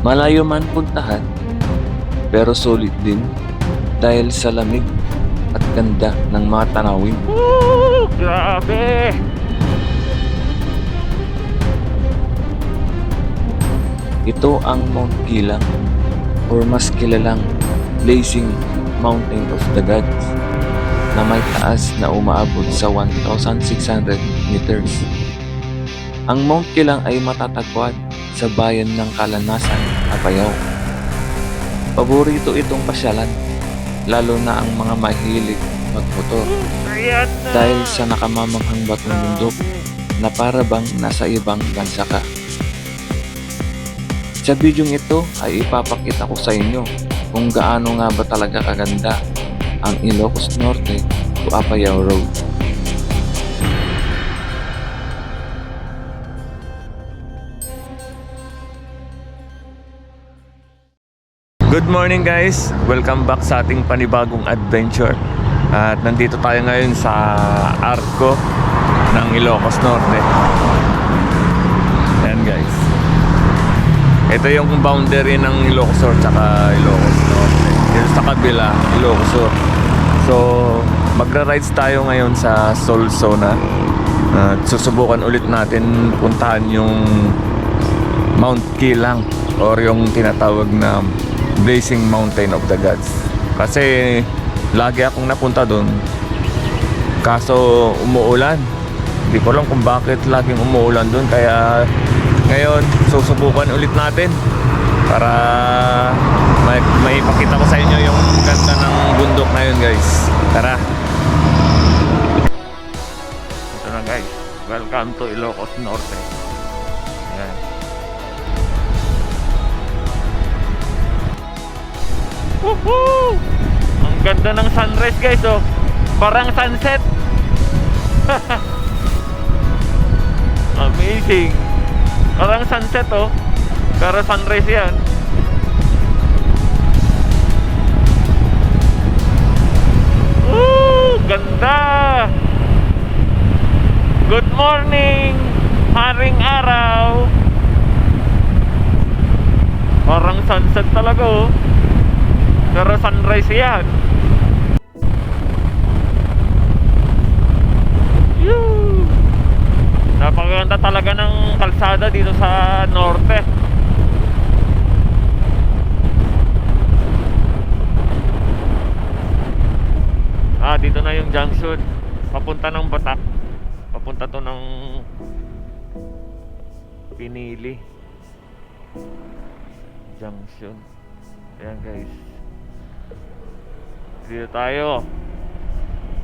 Malayo man puntahan, pero solid din dahil sa lamig at ganda ng mga tanawin. Woo! Grabe! Ito ang Mount Kilang or mas kilalang Blazing Mountain of the Gods na may taas na umaabot sa 1,600 meters. Ang Mount Kilang ay matatagpuan sa bayan ng Kalanasan, Apayao. Paborito itong pasyalan, lalo na ang mga mahilig magmotor Ayan na! dahil sa nakamamanghang batong bundok na para bang nasa ibang bansa ka. Sa bidyong ito ay ipapakita ko sa inyo kung gaano nga ba talaga kaganda ang Ilocos Norte to Apayao Road. Good morning guys! Welcome back sa ating panibagong adventure. At nandito tayo ngayon sa Arco ng Ilocos Norte. Ayan guys. Ito yung boundary ng Ilocos Sur tsaka Ilocos Norte. Dito sa kabila, Ilocos Sur. So, magra-rides tayo ngayon sa Solsona. At susubukan ulit natin puntahan yung Mount Kilang or yung tinatawag na Blazing Mountain of the Gods. Kasi lagi akong napunta doon, kaso umuulan. Hindi ko alam kung bakit laging umuulan doon. Kaya ngayon susubukan ulit natin para may ipakita ko sa inyo yung ganda ng bundok na yun guys. Tara! Ito na guys, welcome to Ilocos Norte. Ayan. Woohoo! Ang ganda ng sunrise guys, oh. Parang sunset. Amazing. Parang sunset, oh. Pero sunrise yan. Woo! Ganda! Good morning, haring araw. Parang sunset talaga, oh. Pero sunrise yan. Yoo! Napakaganda talaga ng kalsada dito sa norte. Dito na yung junction papunta ng Batak. Papunta to ng Pinili Junction. Ayan guys, dito tayo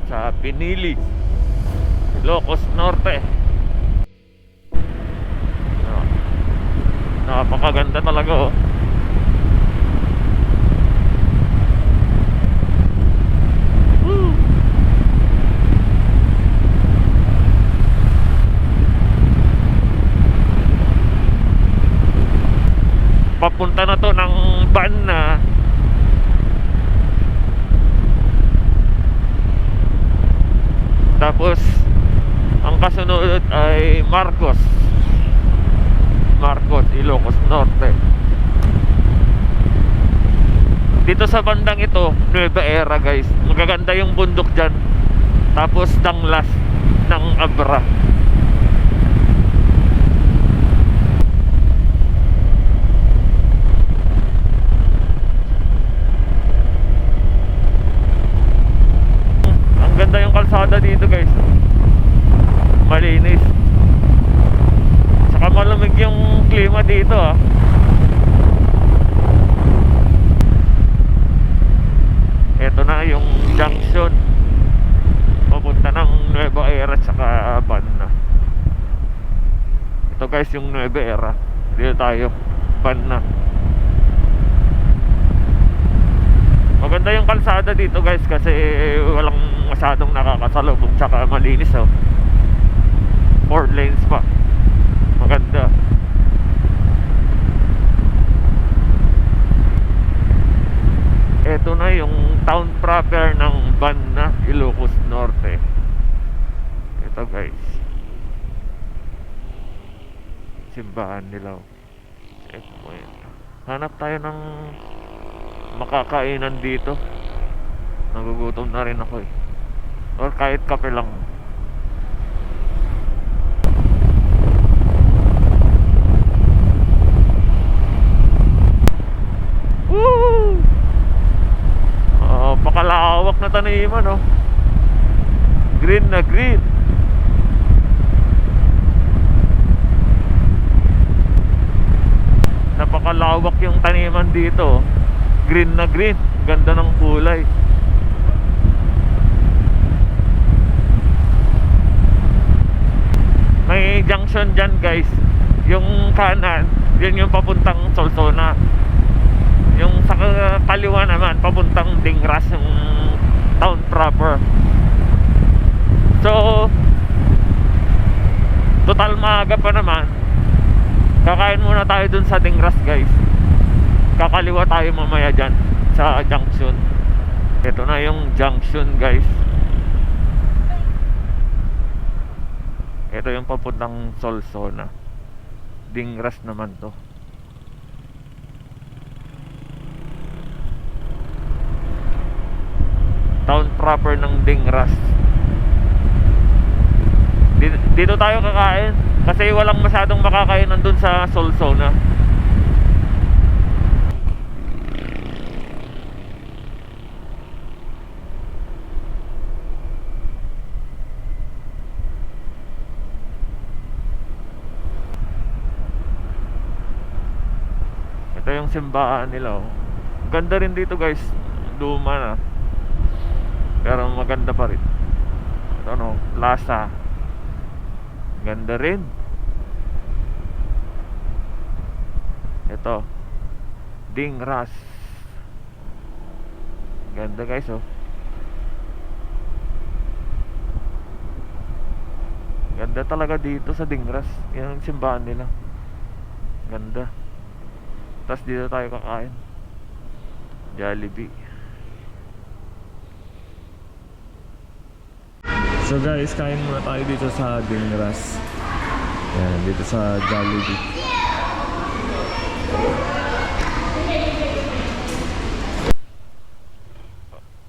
sa Pinili, Ilocos Norte. Napakaganda talaga, oh. Woo! Papunta na to ng Banna. Tapos ang kasunod ay Marcos, Ilocos Norte. Dito sa bandang ito, Nueva Era guys. Magaganda yung bundok dyan. Tapos Danglas ng Abra. Ang ganda yung kalsada dito guys. Malinis. Saka malamig yung klima dito, ah. Ito na yung junction papunta ng Nueva Era saka Banna. Ito guys yung Nueva Era. Dito tayo, Banna. Maganda yung kalsada dito guys kasi walang masyadong nakakasalubong tsaka malinis, oh. 4 lanes pa. Maganda. Ito na yung town proper ng Banna, Ilocos Norte. Ito guys, simbahan nila. Ito mo yun. Hanap tayo ng makakainan dito. Nagugutom na rin ako eh. Or kahit kape lang. Woo! Pakalawak na taniman oh. Green na green. Napakalawak yung taniman dito. Green na green. Ganda ng kulay. May junction dyan guys. Yung kanan, yun yung papuntang Solsona. Yung sa kaliwa naman, papuntang Dingras, yung town proper. So, total maaga pa naman. Kakain muna tayo dun sa Dingras guys. Kakaliwa tayo mamaya dyan sa junction. Ito na yung junction guys. Ito yung papuntang Solsona. Dingras naman to. Town proper ng Dingras. Dito tayo kakain kasi walang masyadong makakainan dun sa Solsona. Ito yung simbahan nila oh. Ganda rin dito guys. Luma na, pero maganda pa rin. Ito no, plaza. Ganda rin. Ito Dingras. Ganda guys oh. Ganda talaga dito sa Dingras. Yan ang simbahan nila. Ganda. Tapos dito tayo kakain. Jollibee. So guys, kain muna tayo dito sa Dingras. Yan, dito sa Jollibee.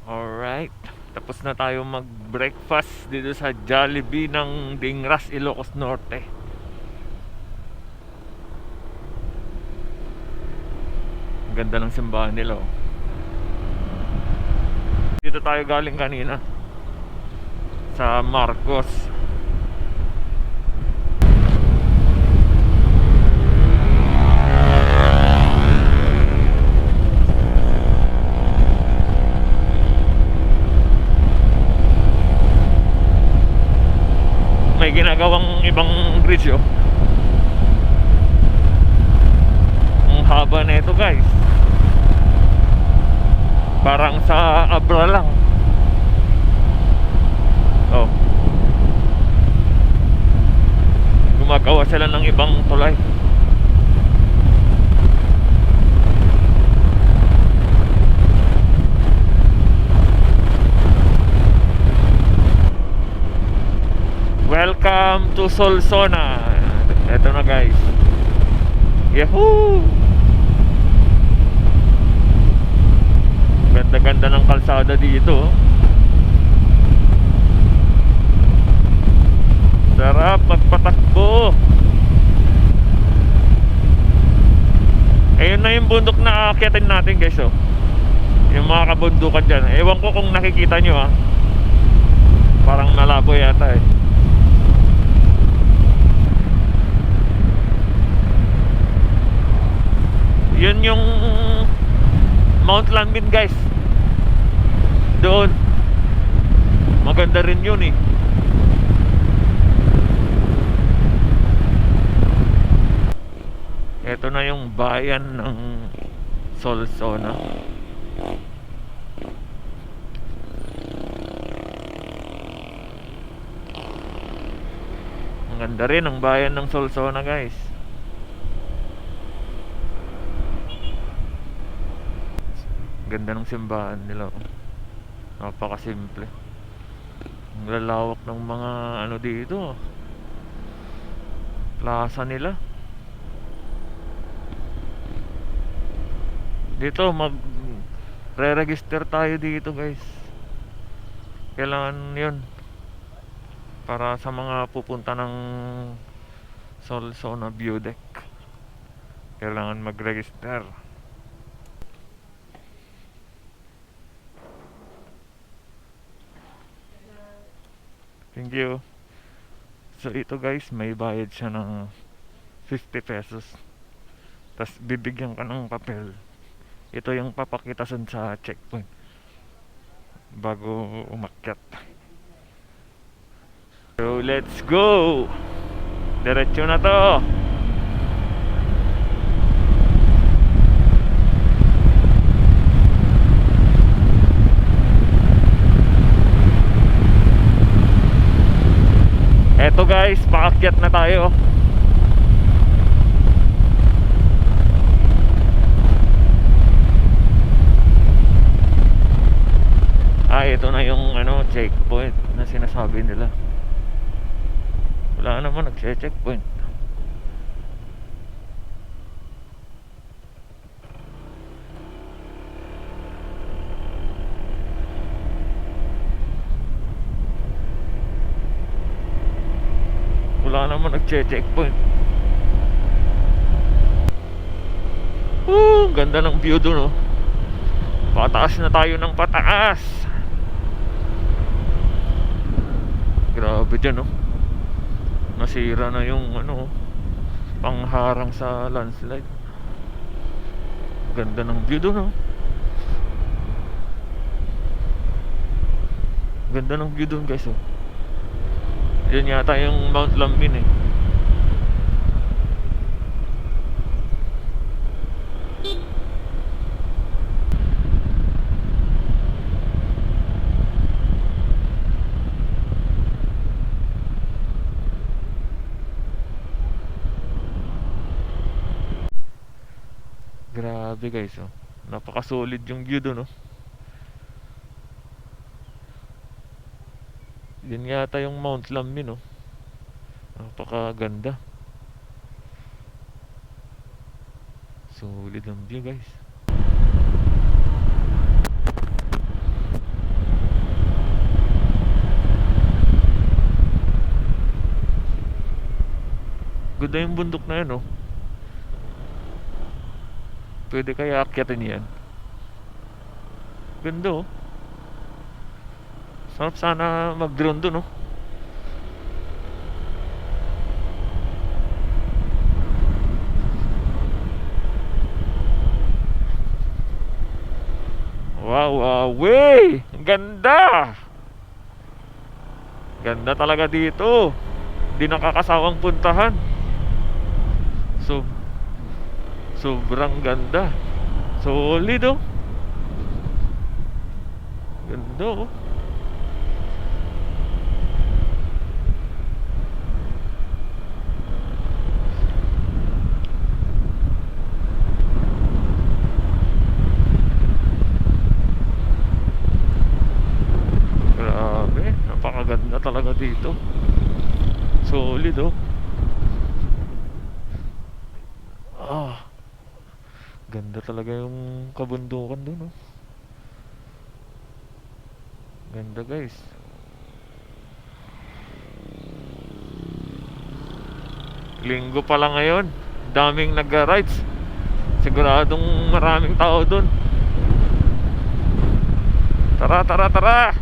Alright. Tapos na tayo mag-breakfast dito sa Jollibee ng Dingras, Ilocos Norte. Ang ganda ng simbahan nila oh. Dito tayo galing kanina sa Marcos. May ginagawang ibang bridge oh. Ang haba na ito guys. Parang sa Abra lang. Oh. Gumagawa sila ng ibang tulay. Welcome to Solsona. Ito na guys. Yahoo! Ganda-ganda ng kalsada dito. Sarap magpatakbo. Ayun na yung bundok na aakyatin natin guys oh. Yung mga kabundukan dyan. Ewan ko kung nakikita nyo ah. Parang malabo yata eh. Yun yung Mount Lambin guys. Doon. Maganda rin yun eh. Ito na yung bayan ng Solsona. Ang ganda rin ang bayan ng Solsona guys. Ganda ng simbahan nila. Napakasimple. Ang lalawak ng mga ano dito. Plaza nila. Dito re-register tayo dito, guys. Kailangan 'yun para sa mga pupunta ng Solsona View Deck. Kailangan mag-register. Thank you. So ito guys, may bayad siya ng 50 pesos. Tapos bibigyan ka ng papel. Ito yung papakita sa checkpoint bago umakyat. So let's go. Diretso na to. Eto guys, paakyat na tayo. Ito na yung checkpoint na sinasabi nila. Wala naman nagche-checkpoint. Wala naman nagche-checkpoint. Ganda ng view dun, oh. Pataas na tayo ng pataas. Grabe dyan, oh. Nasira na yung pangharang sa landslide. Ganda ng view dun, oh. Ganda ng view dun, guys, oh. Yan yata yung Mount Lambin, eh. Grabe guys, oh. Napaka-solid yung view doon, oh. Yan yata yung Mount Lambin, oh. Napakaganda. Solid ang view, guys. Ganda yung bundok na yan, oh. Pwede kaya akyatin yan. Ganda, oh. Sarap sana mag-drone dun, oh. Wow, way! Ganda! Ganda talaga dito. Di nakakasawang puntahan. Sobrang ganda. Solid, oh. Ganda, oh. Grabe, napakaganda talaga dito. Solid, oh. Ganda talaga yung kabundukan dun, oh. Ganda, guys. Linggo pa lang ngayon. Daming nag-rides. Siguradong maraming tao dun. Tara, tara, tara!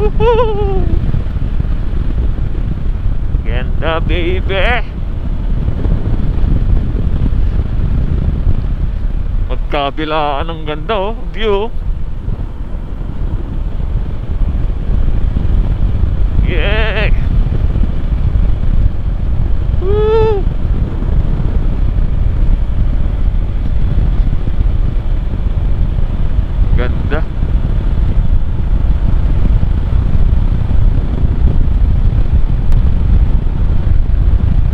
Woohoo! Ganda, baby. Magkabilaan ng ganda, oh. View. Yeah. Woo. Ganda.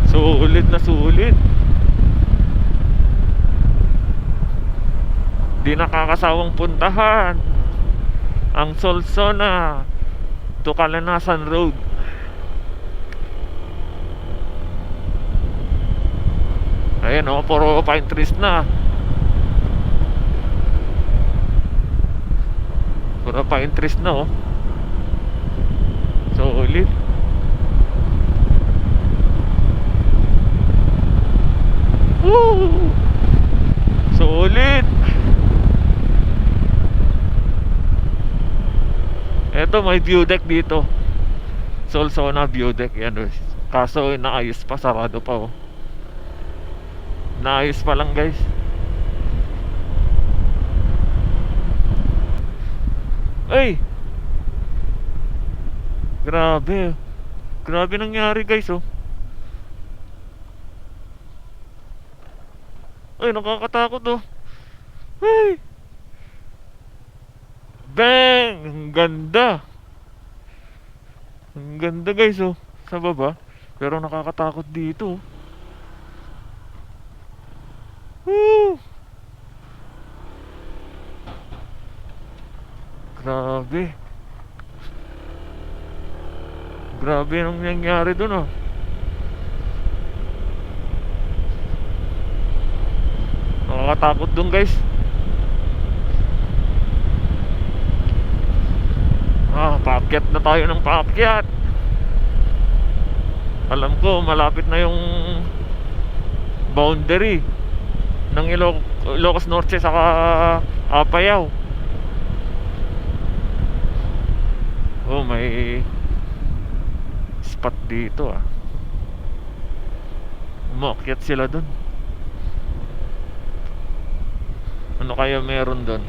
Sulit na sulit. Di nakakasawang puntahan ang Solsona to Calanasan Road. Ayan o, puro pine trees na. Puro pine trees na oh. Solid. Woo! Solid. Eto, may view deck dito. Solsona view deck. Yan oh. Kaso naayos pa, sarado pa oh. Naayos pa lang guys. Ay! Grabe. Grabe nangyari guys oh. Ay, nakakatakot oh. Ay! Bang! Ang ganda. Ang ganda guys oh. Sa baba. Pero nakakatakot dito oh. Woo! Grabe. Grabe ang nangyari dun oh. Nakakatakot dun guys. Paakyat na tayo ng paakyat. Alam ko malapit na yung boundary ng Ilocos Norte saka Apayao. Oh, may spot dito ah. Umakyat sila dun. Ano kaya meron dun?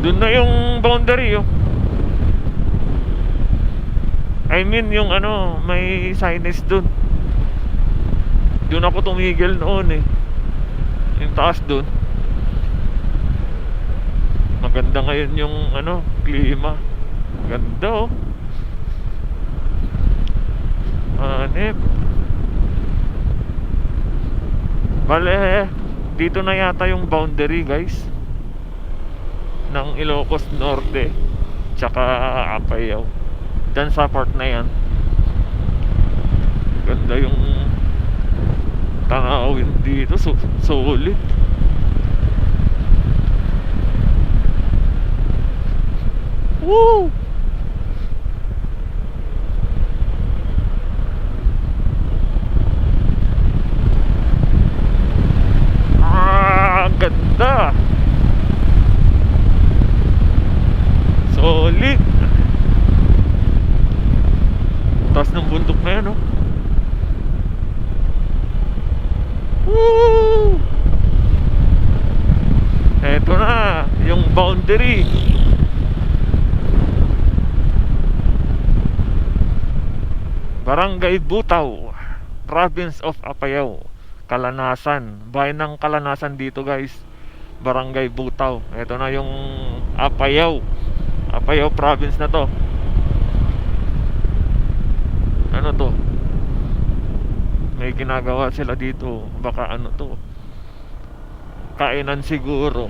Dun na yung boundary oh. I mean yung ano, may signage dun. Dun ako tumigil noon eh. Yung taas dun. Maganda ngayon yung ano, klima. Ganda oh. Hanep. Bale, dito na yata yung boundary guys ng Ilocos Norte tsaka Apayao. Diyan sa part na yan. Ganda yung tanawin dito. Solid. Woo! Ganda. Solid. Taas ng bundok na yan oh. Woo! Eto na yung boundary. Barangay Butaw, Province of Apayao, Kalanasan. Bayan ng Kalanasan dito guys. Barangay Butaw. Eto na yung Apayao. Apayao province na to. Ano to? May ginagawa sila dito. Baka ano to? Kainan siguro.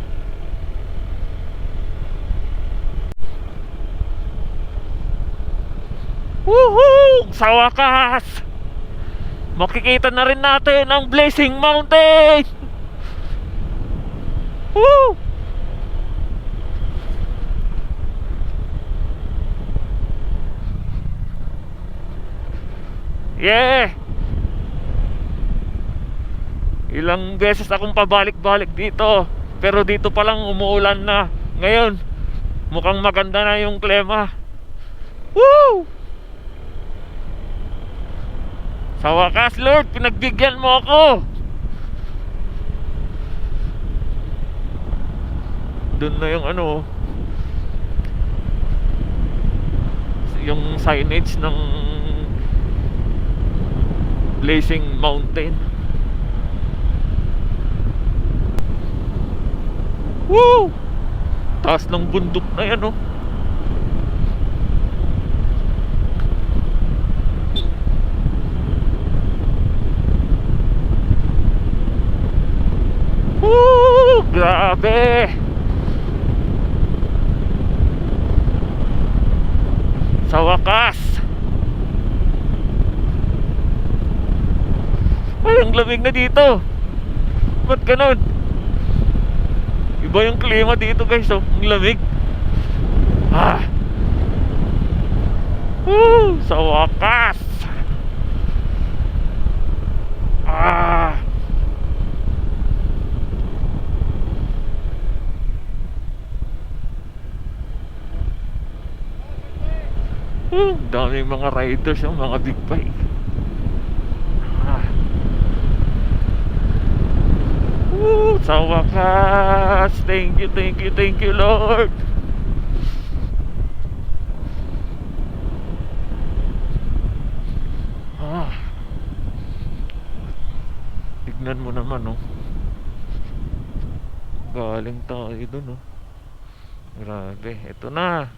Woohoo! Sa wakas! Makikita na rin natin ang Blazing Mountain! Woo! Yeah! Ilang beses akong pabalik-balik dito. Pero dito pa lang umuulan na. Ngayon, mukhang maganda na yung klima. Woo! Sa wakas, Lord, pinagbigyan mo ako. Doon na yung ano, yung signage ng Blazing Mountain. Woo! Taas ng bundok na yan oh. Woo! Grabe! Sa wakas, Ay, ang lamig na dito. Ba't ganun? Iba yung klima dito guys, oh. Ang lamig. Ah. Woo! Sa wakas. Ah. Daming mga riders, yung mga big bike. Ah. Woo! Sa wakas. Thank you, thank you, thank you, Lord. Ah. Tignan mo naman, oh. Galing tayo dun, oh. Grabe, ito na.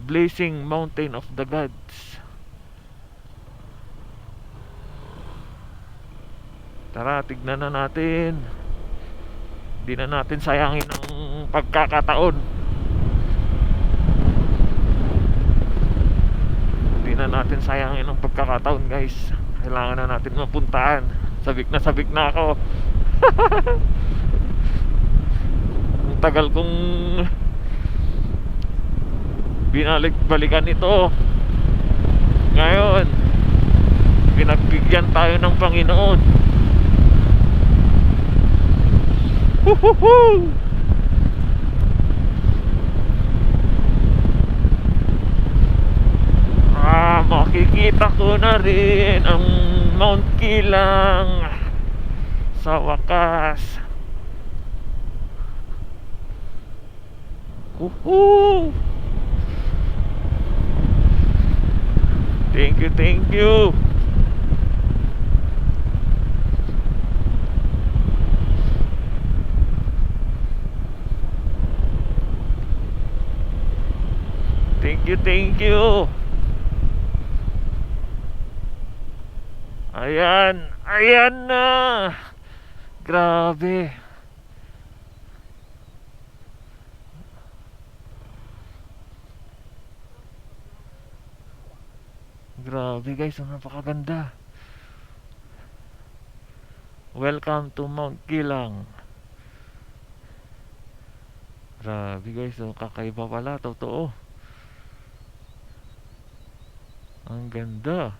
Blazing Mountain of the Gods. Tara, tignan na natin. Hindi na natin sayangin ang pagkakataon. Hindi na natin sayangin ang pagkakataon, guys. Kailangan na natin mapuntahan. Sabik na ako. Ang tagal kong binalik-balikan ito. Ngayon, pinagbigyan tayo ng Panginoon. Woohoo! Makikita ko na rin ang Mount Kilang sa wakas. Woohoo! Thank you, thank you. Thank you, thank you. Ayan, ayan na. Grabe. Grabe guys, ang napakaganda. Welcome to Mount Kilang. Grabe guys, oh, kakaiba pala, totoo. Ang ganda.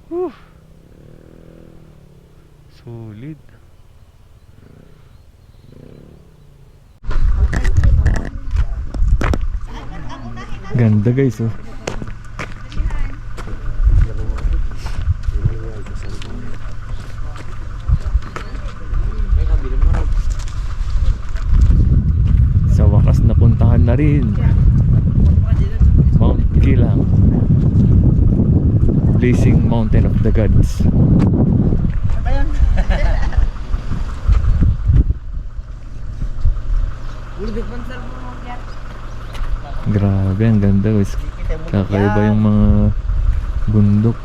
Whew. Solid. Ganda guys, oh. Sa wakas napuntahan na rin Mount Kilang, Blazing Mountain of the Gods. Grabe, ang ganda guys. Kakaiba yung mga bundok.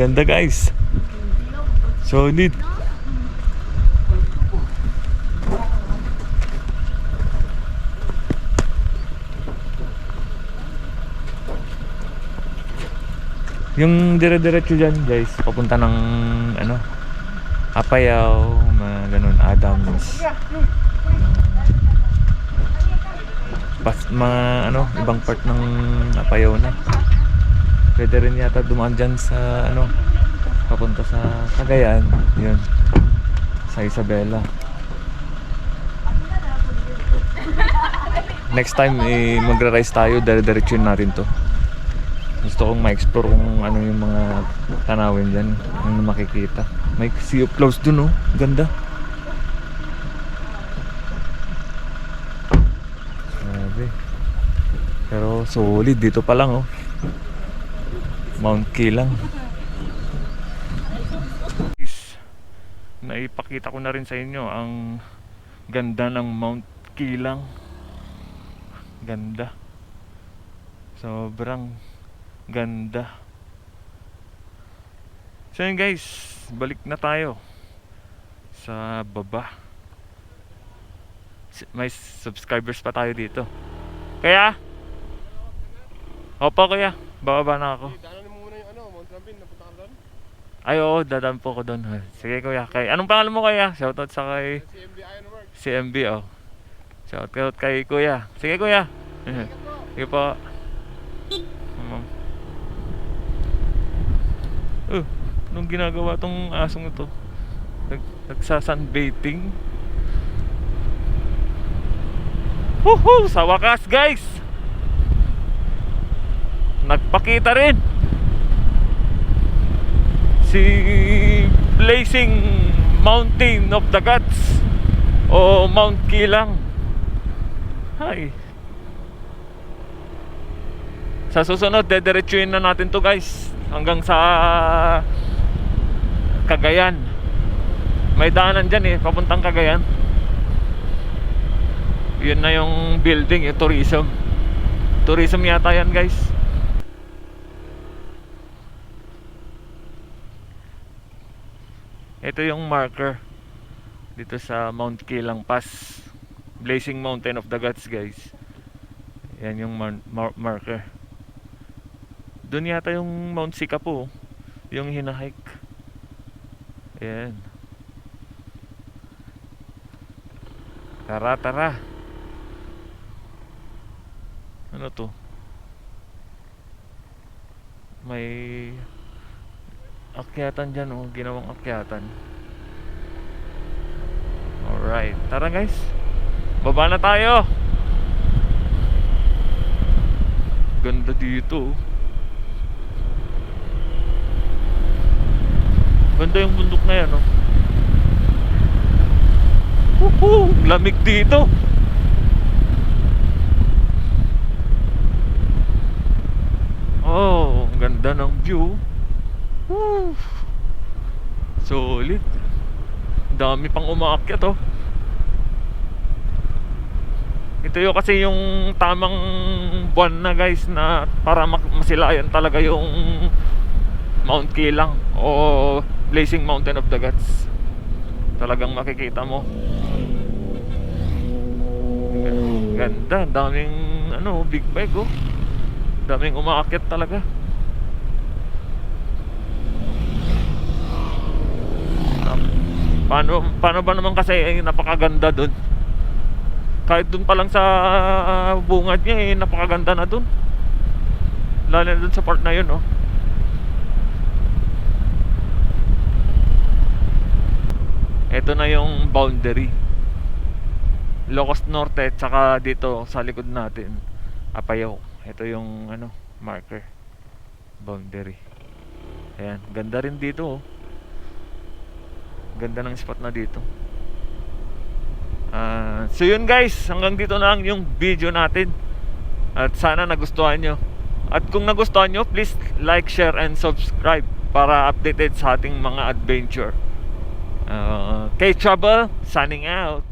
Ganda guys. Solid. Yung dire-diretso dyan guys, papunta ng ano, Apayao, mga ganun, Adams. Mga ano, ibang part ng Apayao na. Pwede rin yata dumaan dyan sa ano, papunta sa Cagayan, yun, sa Isabela. Next time magra-rise tayo, dire-diretsuin natin to. Gusto kong ma-explore kung ano yung mga tanawin dyan, ano makikita. May sea of clouds dun, oh, ganda. Grabe. Pero solid dito pa lang, oh. Mount Kilang. Naipakita ko na rin sa inyo ang ganda ng Mount Kilang. Ganda. Sobrang ganda. So yun guys, balik na tayo sa baba. May subscribers pa tayo dito. Kaya? Opo kuya, bababa na ako. Daanan mo muna yung ano, Mount Lambin, napunta ka doon? Ay oo, dadaan po ko doon. Sige kuya, anong pangalan mo kuya? Shoutout sa kay CMB Ironworks. CMB, oh. Shoutout kay kuya. Sige kuya. Sige po. Anong ginagawa tong asong ito? Nagsasunbathing. Woohoo! Sa wakas guys, nagpakita rin si Blazing Mountain of the Gods o Mount Kilang. Hi. Sa susunod, dediretsuin na natin to guys hanggang sa Cagayan. May daanan dyan papuntang Cagayan. Yun na yung building, yung tourism yata yan guys. Ito yung marker dito sa Mount Kilang Pass, Blazing Mountain of the Gods guys. Yan yung marker. Doon yata yung Mount Sikapo, yung hinahike. Ayan. Tara. Ano to? May akyatan dyan, oh. Ginawang akyatan. Alright. Tara guys. Baba na tayo. Ganda dito, oh. Ganda yung bundok na yan, oh. Woohoo! Lamig dito. Oh, ang ganda ng view. Woo! Solid. Dami pang umaakyat, oh. Ito yung kasi yung tamang buwan na guys na para masilayan talaga yung Mount Kilang o Blazing Mountain of the Gods. Talagang makikita mo. Ganda, daming ano, big bag, oh. Daming umaakyat talaga. Paano ba naman kasi napakaganda dun. Kahit dun pa lang sa bungad niya napakaganda na dun. Lalo na dun sa part na yun, oh. Ito na yung boundary, Ilocos Norte, tsaka dito sa likod natin Apayao. Ito yung ano, marker, boundary. Ayan, ganda rin dito, oh. Ganda ng spot na dito. So yun guys, hanggang dito na lang yung video natin. At sana nagustuhan nyo. At kung nagustuhan nyo, please like, share, and subscribe para updated sa ating mga adventure. K-Trouble, signing out.